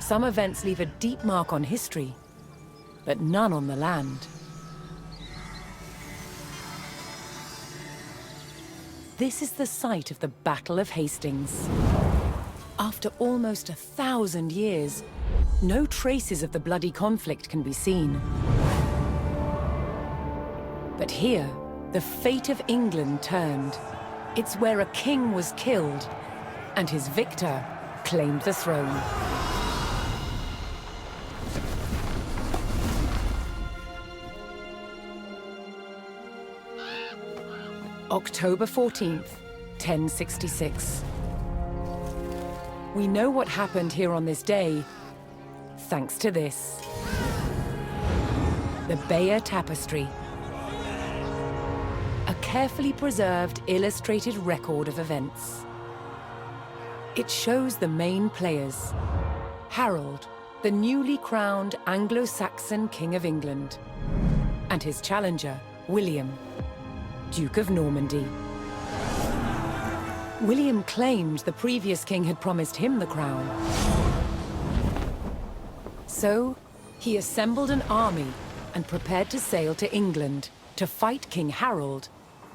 Some events leave a deep mark on history, but none on the land. This is the site of the Battle of Hastings. After almost 1,000 years, no traces of the bloody conflict can be seen. But here, the fate of England turned. It's where a king was killed, and his victor claimed the throne. October 14th, 1066. We know what happened here on this day, thanks to this. The Bayeux Tapestry. A carefully preserved, illustrated record of events. It shows the main players. Harold, the newly crowned Anglo-Saxon King of England, and his challenger, William, Duke of Normandy. William claimed the previous king had promised him the crown. So, he assembled an army and prepared to sail to England to fight King Harold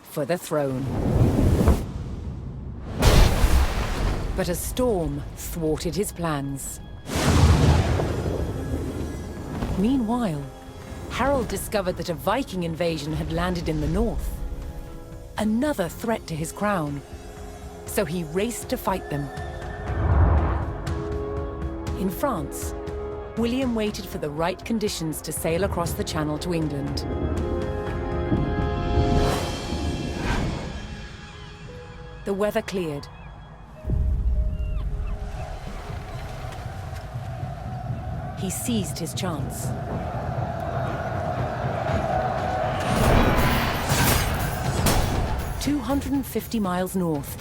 for the throne. But a storm thwarted his plans. Meanwhile, Harold discovered that a Viking invasion had landed in the north. Another threat to his crown. So he raced to fight them. In France, William waited for the right conditions to sail across the Channel to England. The weather cleared. He seized his chance. "250 miles north,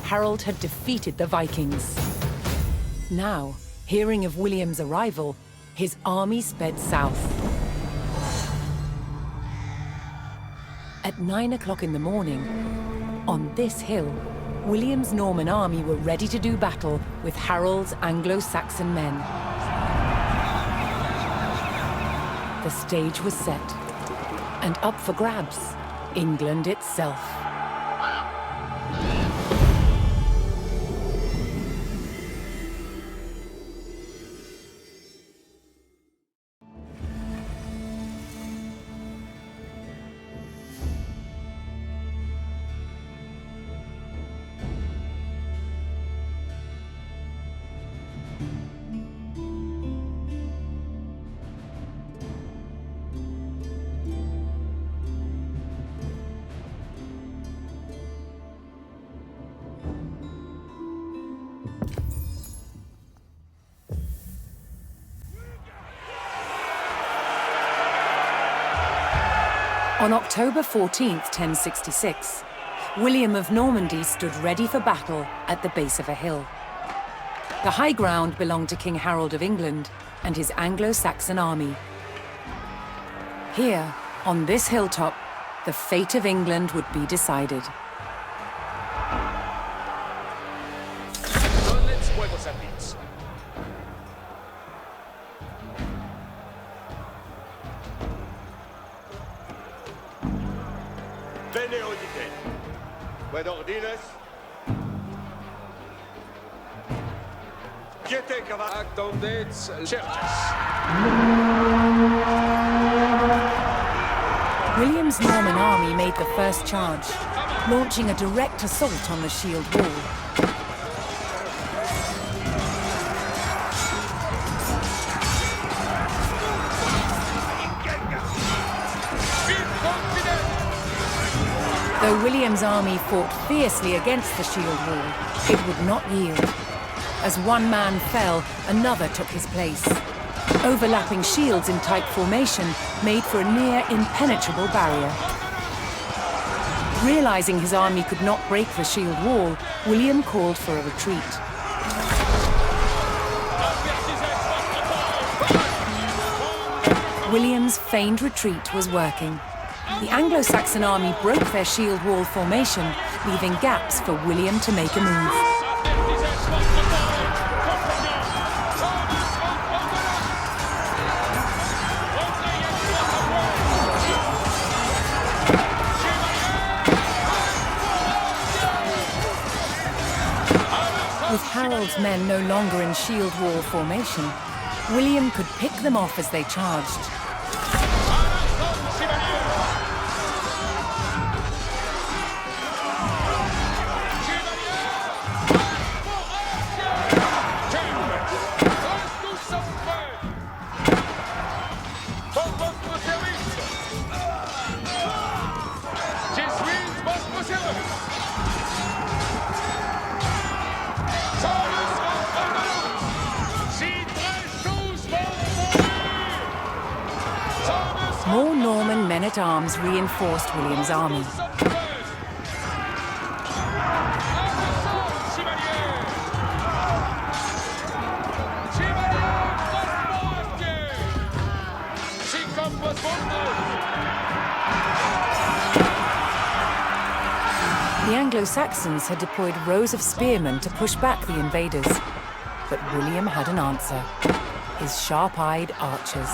Harold had defeated the Vikings. Now, hearing of William's arrival, his army sped south. At 9 o'clock in the morning, on this hill, William's Norman army were ready to do battle with Harold's Anglo-Saxon men. The stage was set, and up for grabs, England itself. On October 14th, 1066, William of Normandy stood ready for battle at the base of a hill. The high ground belonged to King Harold of England and his Anglo-Saxon army. Here, on this hilltop, the fate of England would be decided. William's Norman army made the first charge, launching a direct assault on the shield wall. Though William's army fought fiercely against the shield wall, it would not yield. As one man fell, another took his place. Overlapping shields in tight formation made for a near impenetrable barrier. Realizing his army could not break the shield wall, William called for a retreat. William's feigned retreat was working. The Anglo-Saxon army broke their shield wall formation, leaving gaps for William to make a move. Harold's men no longer in shield wall formation, William could pick them off as they charged. More Norman men-at-arms reinforced William's army. The Anglo-Saxons had deployed rows of spearmen to push back the invaders, but William had an answer: his sharp-eyed archers.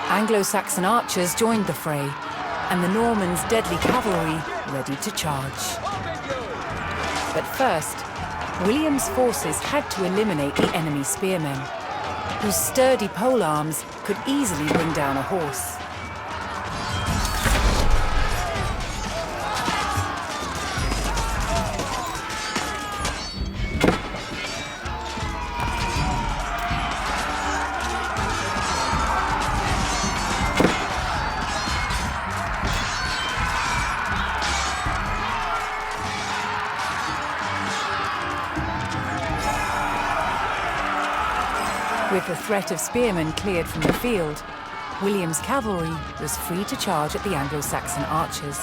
Anglo-Saxon archers joined the fray, and the Normans' deadly cavalry ready to charge. But first, William's forces had to eliminate the enemy spearmen, whose sturdy polearms could easily bring down a horse. With the threat of spearmen cleared from the field, William's cavalry was free to charge at the Anglo-Saxon archers.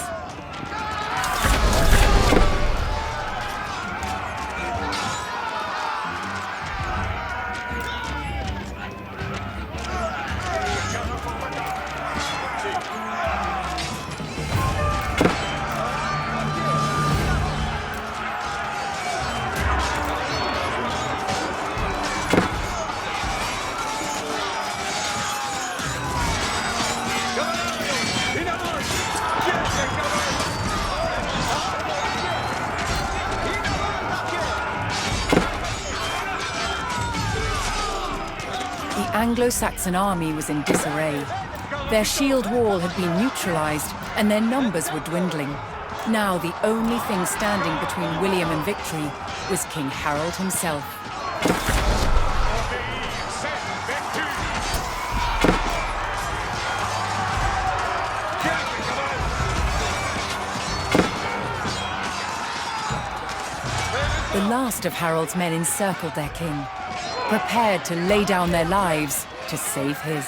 The Anglo-Saxon army was in disarray. Their shield wall had been neutralized, and their numbers were dwindling. Now the only thing standing between William and victory was King Harold himself. The last of Harold's men encircled their king, prepared to lay down their lives to save his.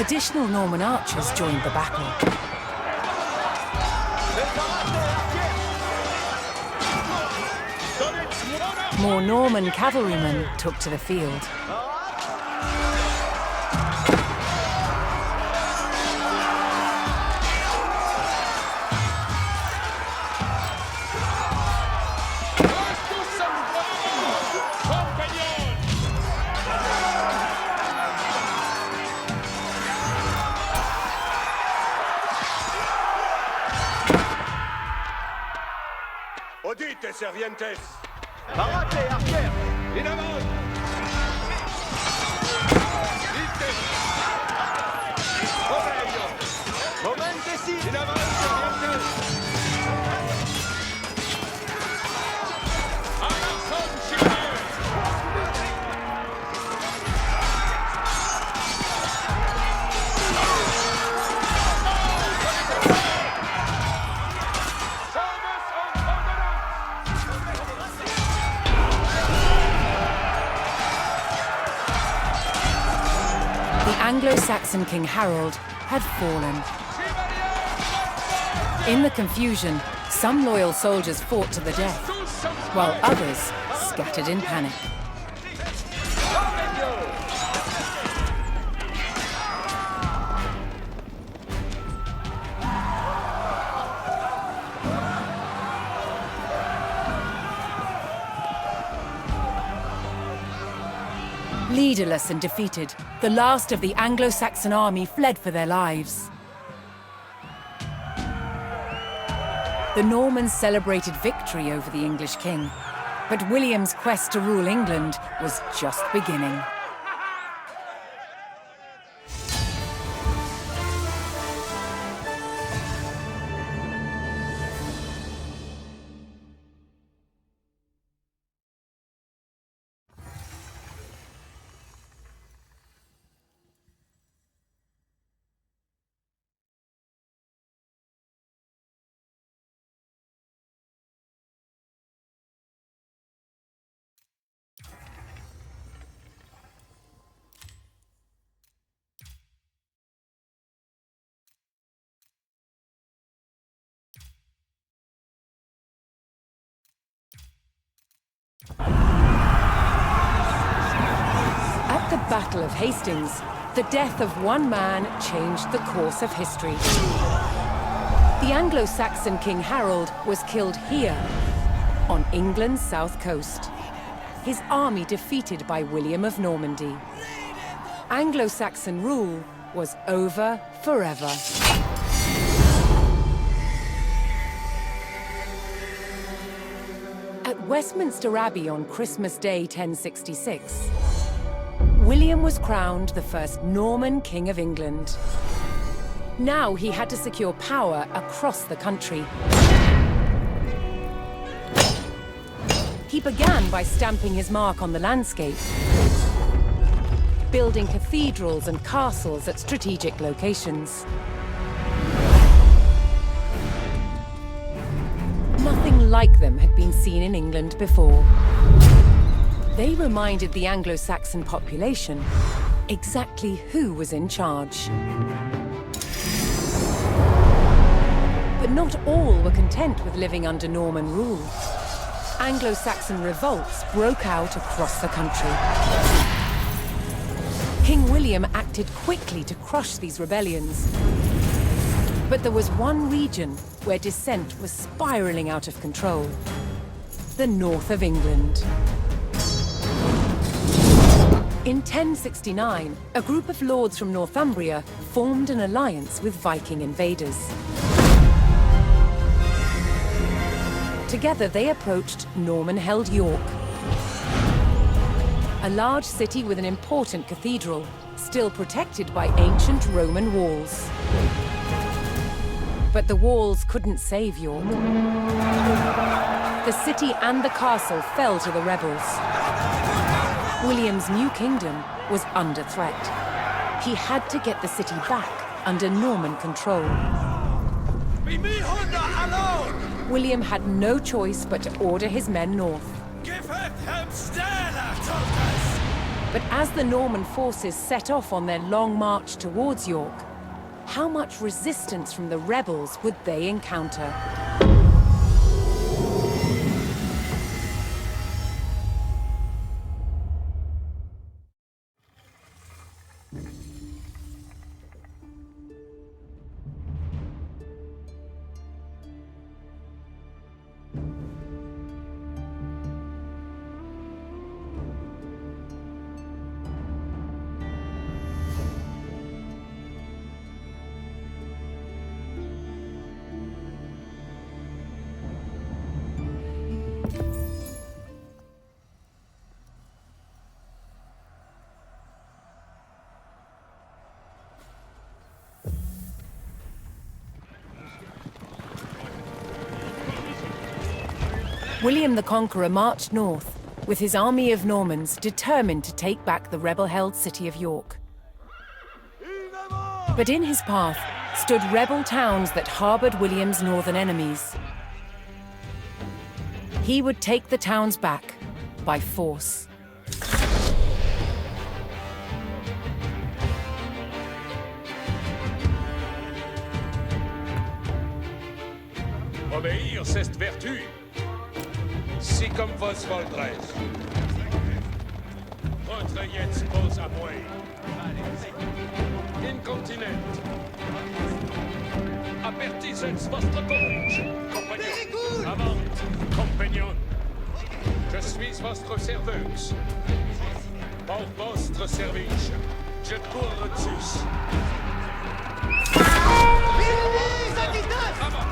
Additional Norman archers joined the battle. More Norman cavalrymen took to the field. Odite, servientes! Parate, arquer! In avant! Vite! Oreillo! Momentesi! In avant, servientes! Avanzon, chevaliers! Anglo-Saxon King Harold had fallen. In the confusion, some loyal soldiers fought to the death, while others scattered in panic. Leaderless and defeated, the last of the Anglo-Saxon army fled for their lives. The Normans celebrated victory over the English king, but William's quest to rule England was just beginning. At the Battle of Hastings, the death of one man changed the course of history. The Anglo-Saxon King Harold was killed here, on England's south coast. His army defeated by William of Normandy. Anglo-Saxon rule was over forever. At Westminster Abbey on Christmas Day 1066, William was crowned the first Norman King of England. Now he had to secure power across the country. He began by stamping his mark on the landscape, building cathedrals and castles at strategic locations. Nothing like them had been seen in England before. They reminded the Anglo-Saxon population exactly who was in charge. But not all were content with living under Norman rule. Anglo-Saxon revolts broke out across the country. King William acted quickly to crush these rebellions. But there was one region where dissent was spiraling out of control: the north of England. In 1069, a group of lords from Northumbria formed an alliance with Viking invaders. Together they approached Norman-held York, a large city with an important cathedral, still protected by ancient Roman walls. But the walls couldn't save York. The city and the castle fell to the rebels. William's new kingdom was under threat. He had to get the city back under Norman control. William had no choice but to order his men north. But as the Norman forces set off on their long march towards York, how much resistance from the rebels would they encounter? William the Conqueror marched north, with his army of Normans determined to take back the rebel-held city of York. But in his path stood rebel towns that harboured William's northern enemies. He would take the towns back by force. Obéir, c'est vertu. Si comme vos voldres. Votre jetzt pose à moi. Incontinent. Apertisens vostre courage, compagnon. Avant, compagnon. Je suis votre serveuse. Pour votre service, je cours dessus. Avant.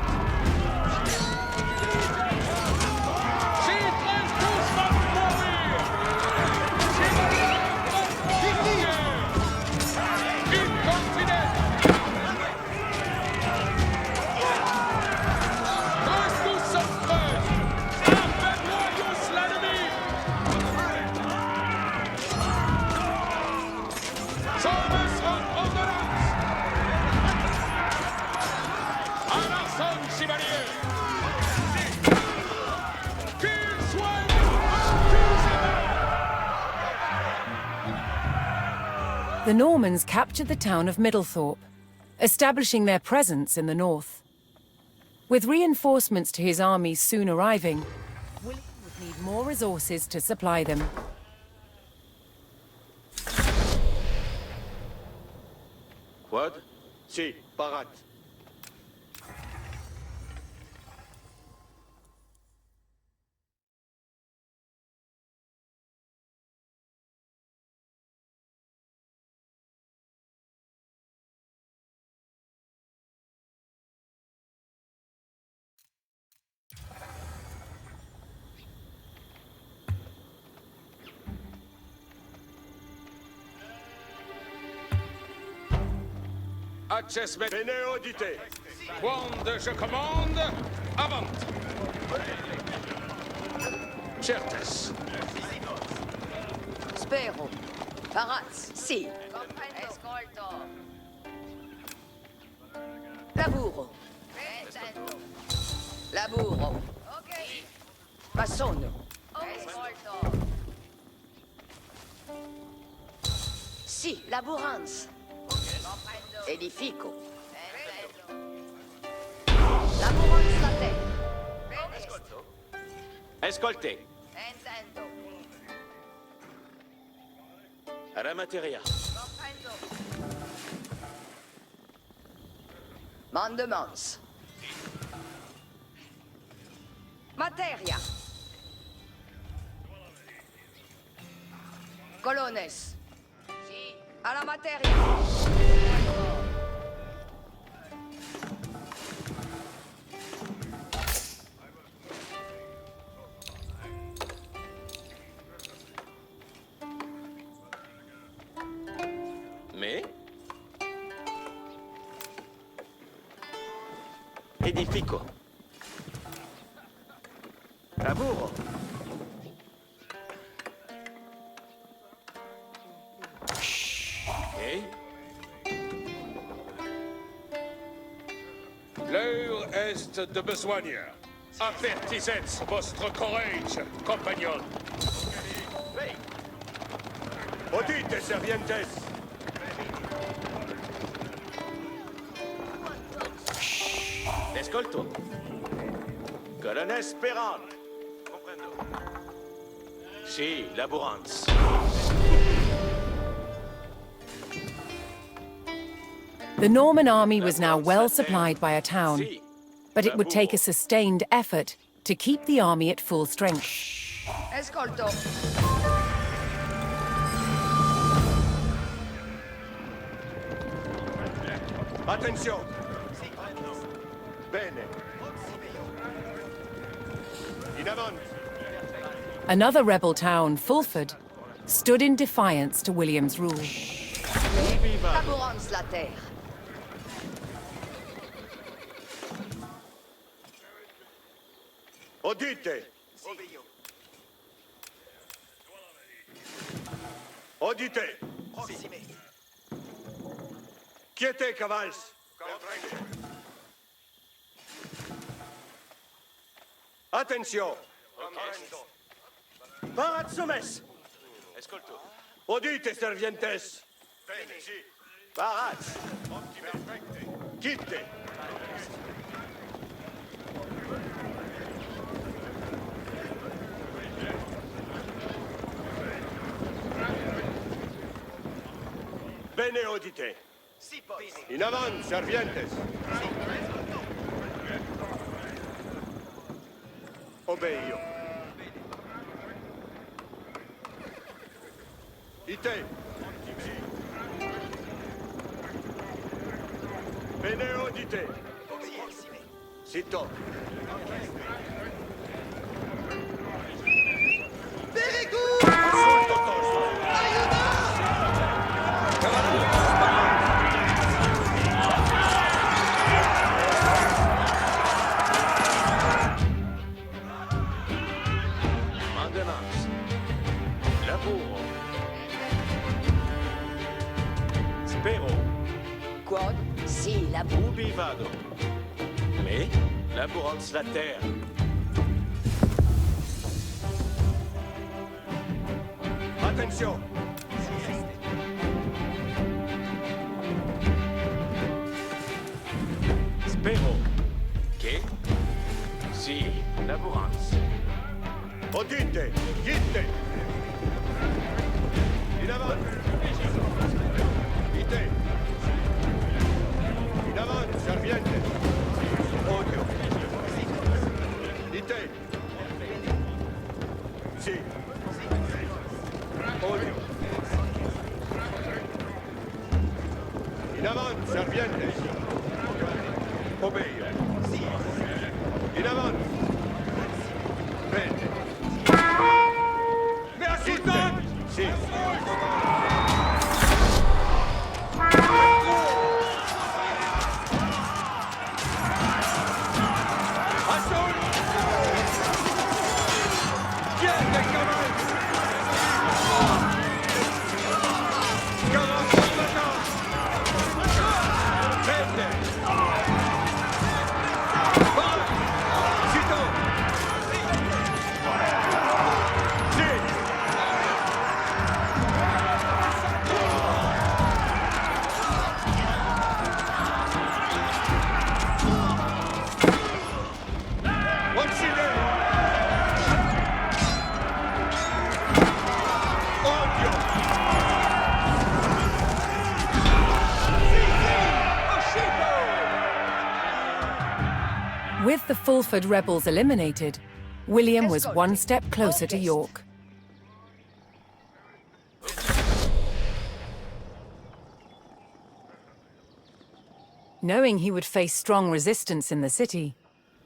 The Normans captured the town of Middlethorpe, establishing their presence in the north. With reinforcements to his army soon arriving, William would need more resources to supply them. Quad? Si, parat. Accessment. Bene audite. Quando je commande, avant. Certes. Spero. Paraz, sì. Ascolto. Lavoro. Lavoro. Ok. Massone. Ascolto. Sì, laboranza. Edifico. Laboranza la terra. Ascolto. Ascoltez. Intendo. Ramateria. Comprendo. Mandements. Materia. Colones. Sì. Alla materia. Mais edifico. Lavoro. Et l'heure est de besogne. Avertissez votre courage, compagnon. Odite, servientes. Escolto. Colonel Sperant. Comprendo. Si, laborans. The Norman army was now well supplied by a town, but it would take a sustained effort to keep the army at full strength. Escolto. Attention. Bene. In avant. Another rebel town, Fulford, stood in defiance to William's rule. Laborance la terre. Odite. Odite. Quiete, cavals. Attention. Parat somes. Escolto. Odite, servientes. Parat. Quitte. Bene, odite. In avant, servientes. Obeio. Ite. Bene, odite. Sito. Mandenance. Laboro. Spero. Quod? Si, labour. Ubi vado. Mais, laborans la terre. Attention. Spero. Che? Si, laborans. Odite. Quitte. In avant. Ite. In avant, servientes. Odio. Ite. Si. Odio. In avant, servientes. Obeio. In avant. Bene. Sultan! Si. Assaut! Quiete, caval! Caval combattant! Bene! Sito! Si! Uccide! Odio! With the Fulford rebels eliminated, William was one step closer to York. Knowing he would face strong resistance in the city,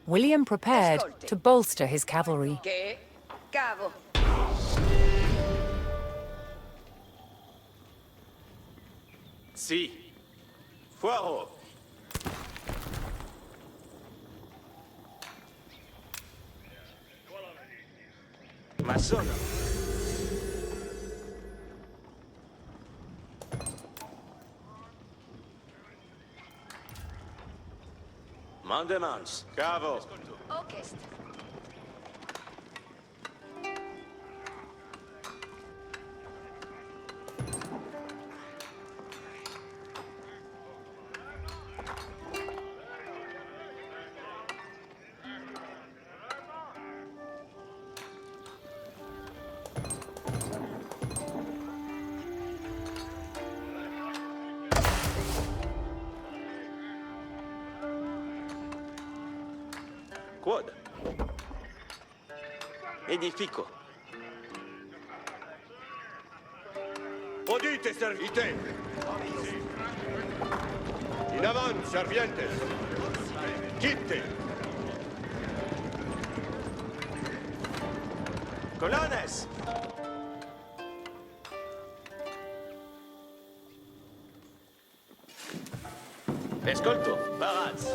William prepared to bolster his cavalry. Che? Cavo. Si. Foiro. Massona. Mandemans. Cavo. Orchestre. Quod. Edifico. Udite, servite. In avant, servientes. Quitte. Colones! Escolto. Paraz.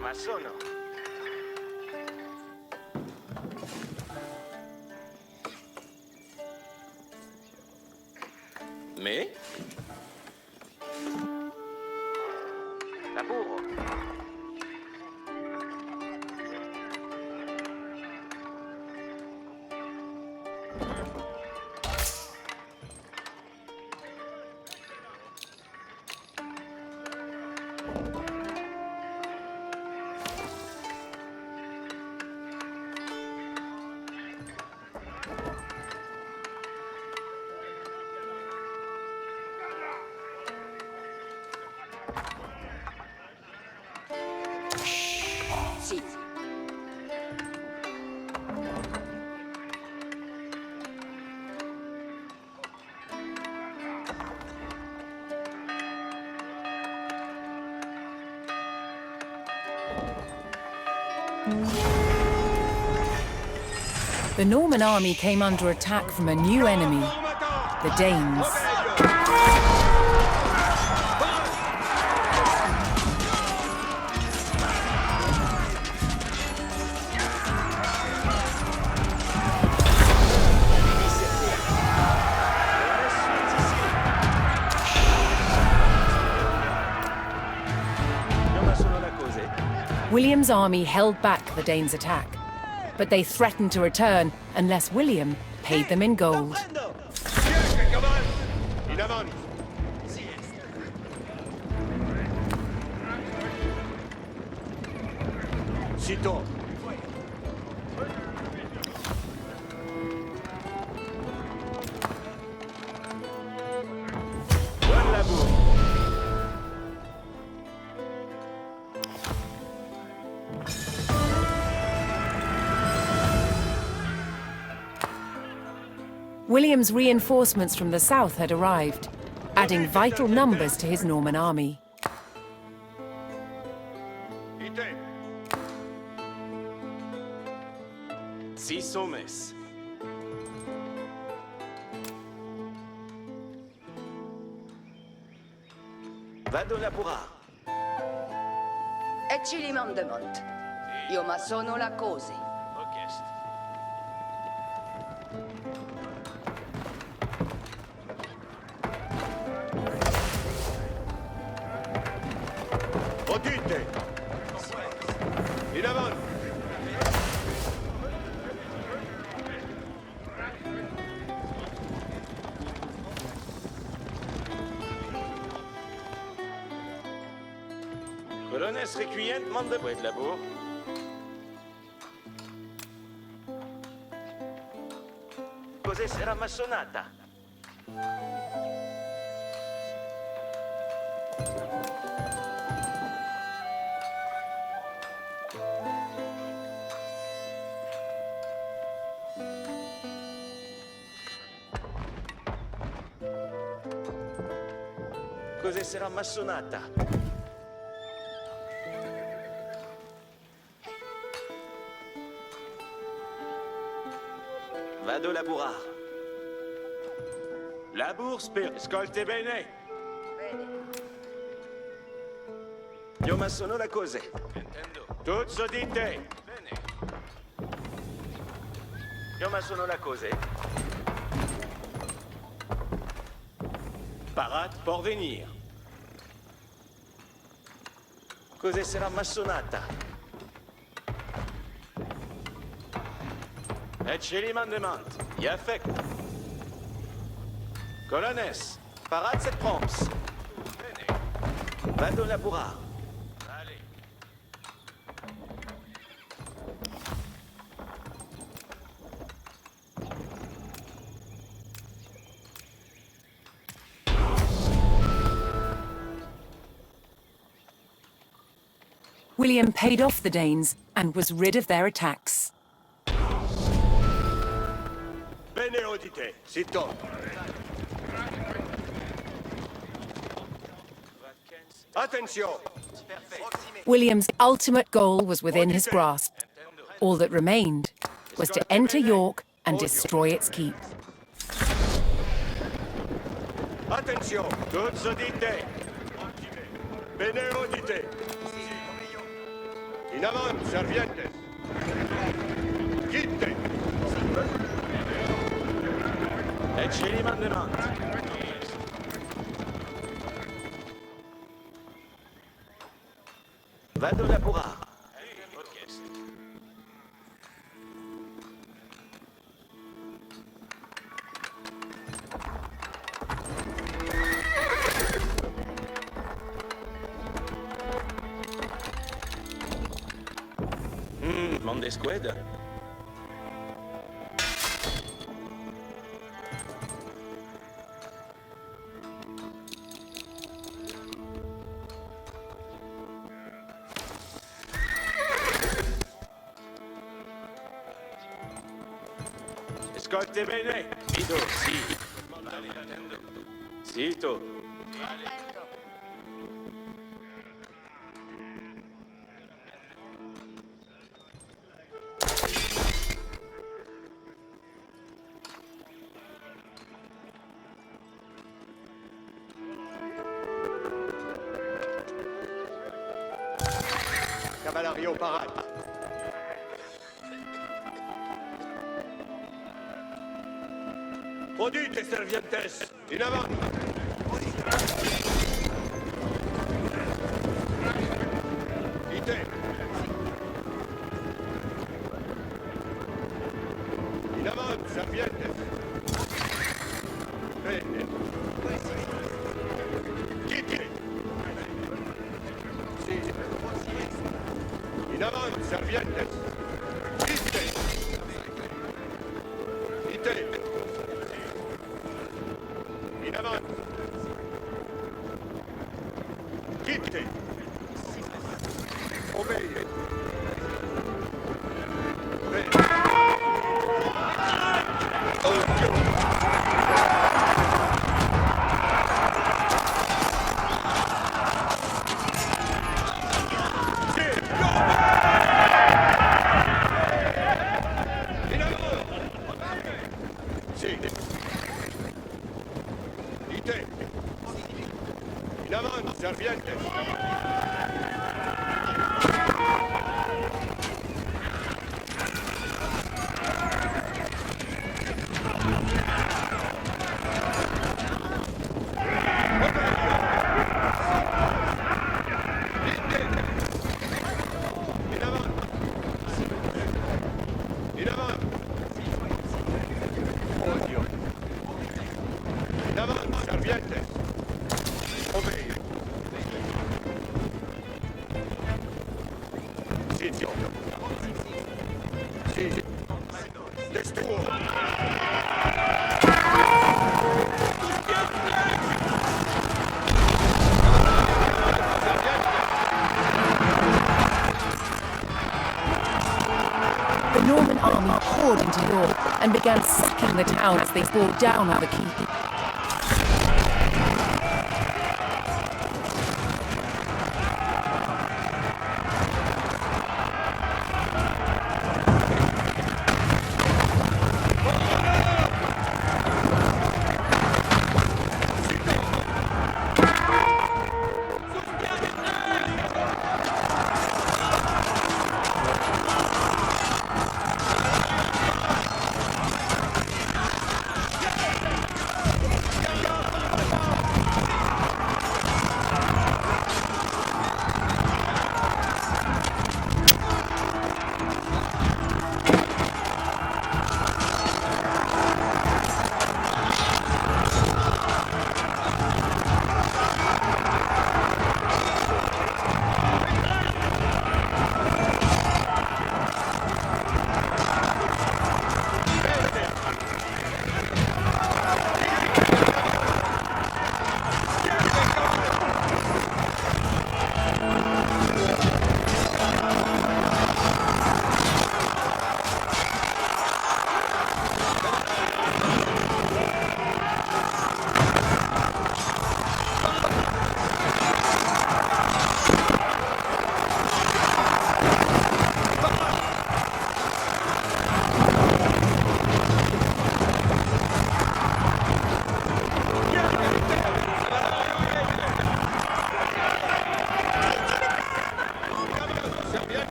Masono. Me? Laburo. Sì. The Norman army came under attack from a new enemy, the Danes. William's army held back the Danes' attack, but they threatened to return unless William paid them in gold. Siete, cavalli. In avant. Sito. Buon lavoro. William's reinforcements from the south had arrived, adding vital numbers to his Norman army. Ite. Si somes. Vado laborar. E ci li mandamont. Io ma sono la cose. Orchest. Udite. In avant. Colones requient mande de labour. Cos'è sarà massonata? Cos'è sarà massonata? Vado laborar. Labour ascolte bene. Bene. Io ma sono la cose. Intendo. Tutto dite. Bene. Io ma sono la cose. Parat por venir. Cos'è sarà massonata? Et chez les mandements. Y affect. Colones. Parat cette proms. Bene. Vado laborar. Allez. William paid off the Danes and was rid of their attacks. Bene udite, sito. Attention. William's ultimate goal was within his grasp. All that remained was to enter York and destroy its keep. Attention, tous udite. Bene udite. In avant, servientes. Quitte. Ecce li mandement. Vado da pura. Monde squad. Ascolti bene. Ido, sì. Sito. Cavalleria parade. Udite, servientes. In avant. Ite. In avant, servientes. Bene. Quitte. Sì. In avant, servientes. Quitte. Ite. In avant. Quitte. Obéi. Bene. Sì. Ite. In avant, servientes. In avant. In avant. Odio. In avant, servientes. Obéi. Sitio. Sì. Destruo. The Norman army poured into York and began sacking the town as they bore down on the keep.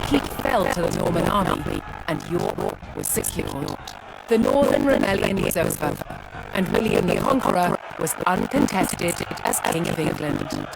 the keep fell to the Norman army, and York was secured. The Northern Rebellion was over, and William the Conqueror was uncontested as King of England.